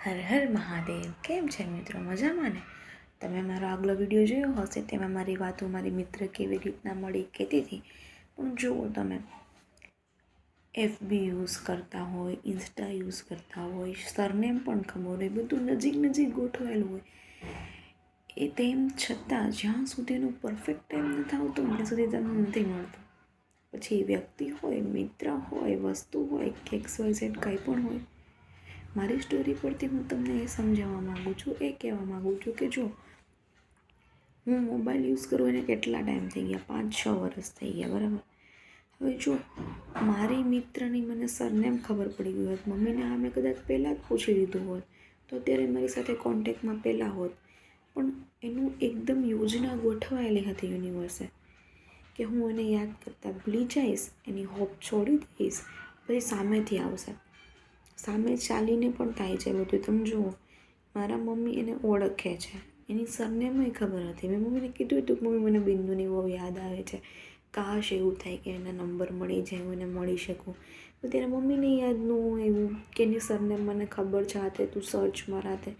હર હર મહાદેવ. કેમ છે મિત્રો? મજામાં ને? તમે મારો આગલો વિડીયો જોયો હશે, તેમાં મારી વાતો મારી મિત્ર કેવી રીતના મળી કહેતી હતી. પણ જુઓ, તમે FB યુઝ કરતા હોય, ઇન્સ્ટા યુઝ કરતા હોય, સરનેમ પણ ખબર હોય, બધું નજીક ગોઠવાયેલું હોય, એ તેમ છતાં જ્યાં સુધી એનું પરફેક્ટ ટાઈમ નથી આવતો ત્યાં સુધી તમને નથી મળતો. પછી વ્યક્તિ હોય, મિત્ર હોય, વસ્તુ હોય કે XYZ કંઈ પણ હોય, મારી સ્ટોરી પરથી હું તમને એ સમજાવવા માગું છું, એ કહેવા માગું છું કે જો હું મોબાઈલ યુઝ કરું એને કેટલા ટાઈમ થઈ ગયા, 5-6 વર્ષ થઈ ગયા, બરાબર. હવે જો મારી મિત્રની મને સરનેમ ખબર પડી ગઈ હોત, મમ્મીને આ મેં કદાચ પહેલાં જ પૂછી લીધું હોત તો અત્યારે મારી સાથે કોન્ટેક્ટમાં પહેલાં હોત. પણ એનું એકદમ યોજના ગોઠવાયેલી હતી યુનિવર્સે કે હું એને યાદ કરતાં ભૂલી જઈશ, એની હોપ છોડી દઈશ, પછી સામેથી આવશે. સામે ચાલીને પણ થાય છે બધું. તમે જુઓ, મારા મમ્મી એને ઓળખે છે, એની સરનેમય ખબર હતી. મેં મમ્મીને કીધું હતું કે મમ્મી મને બિંદુની બહુ યાદ આવે છે, કાશ એવું થાય કે એના નંબર મળી જાય, હું એને મળી શકું. તો ત્યારે મમ્મીને યાદ ન હોય એવું કે એની સરનેમ મને ખબર છે, આ તે તું સર્ચ મારાતે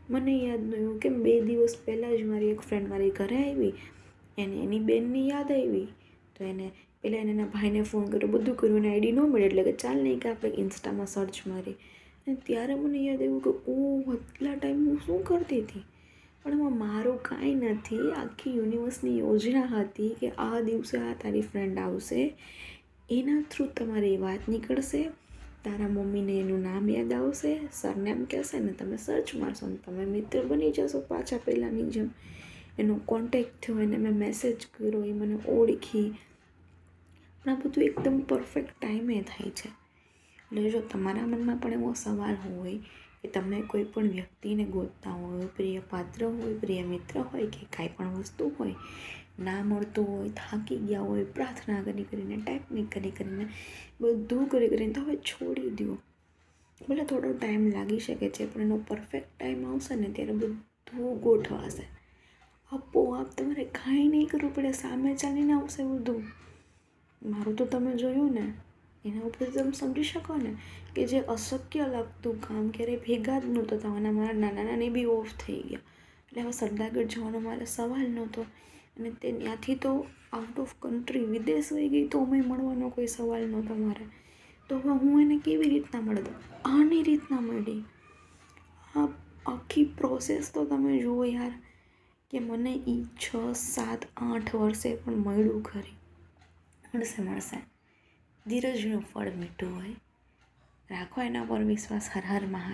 મને યાદ ન એવું કે 2 દિવસ પહેલાં જ મારી એક ફ્રેન્ડ મારી ઘરે આવી, એને એની બેનની યાદ આવી તો એને પહેલાં એના ભાઈને ફોન કર્યો, બધું કર્યું, એને આઈડી ન મળે એટલે કે ચાલ નહીં કે આપણે ઇન્સ્ટામાં સર્ચ મારી. અને ત્યારે મને યાદ આવ્યું કે એટલા ટાઈમ હું શું કરતી હતી. પણ એમાં મારું કાંઈ નથી, આખી યુનિવર્સની યોજના હતી કે આ દિવસે આ તારી ફ્રેન્ડ આવશે, એના થ્રુ તમારી વાત નીકળશે, તારા મમ્મીને એનું નામ યાદ આવશે, સરનેમ કહેશે ને તમે સર્ચ મારશો ને તમે મિત્ર બની જશો પાછા પહેલાંની જેમ. એનો કોન્ટેક્ટ થયો, એને મેં મેસેજ કર્યો, એ મને ઓળખી. પણ આ બધું એકદમ પરફેક્ટ ટાઈમે થાય છે. એટલે જો તમારા મનમાં પણ એવો સવાલ હોય કે તમે કોઈ પણ વ્યક્તિને ગોતતા હોય, પ્રિય પાત્ર હોય, પ્રિય મિત્ર હોય કે કાંઈ પણ વસ્તુ હોય, ના મળતું હોય, થાકી ગયા હોય, પ્રાર્થના કરીને, ટેકનિક કરીને, બધું કરીને તો હવે છોડી દો. ભલે થોડો ટાઈમ લાગી શકે છે, પણ એનો પરફેક્ટ ટાઈમ આવશે ને ત્યારે બધું ગોઠવાશે. આપોઆપ તમારે કાંઈ નહીં કરવું પડે, સામે ચાલીને આવશે બધું. મારું તો તમે જોયું ને, એના ઉપર તમે સમજી શકો ને કે જે અશક્ય લાગતું કામ ક્યારેય ભેગા જ નહોતા થવાના, મારા નાની બી ઓફ થઈ ગયા. એટલે હવે સરદારગઢ જવાનો મારે સવાલ નહોતો. અને તે ત્યાંથી તો આઉટ ઓફ કન્ટ્રી વિદેશ વહી ગઈ તો અમે મળવાનો કોઈ સવાલ નહોતો મારે. તો હવે હું એને કેવી રીતના મળે? આની રીતના મળી. આ આખી પ્રોસેસ તો તમે જુઓ યાર, કે મને એ 6, 7, 8 વર્ષે પણ મળ્યું ખરી. મળશે. ધીરજનું ફળ મીઠું હોય. રાખો એના પર વિશ્વાસ. હર હર મહાદેવ.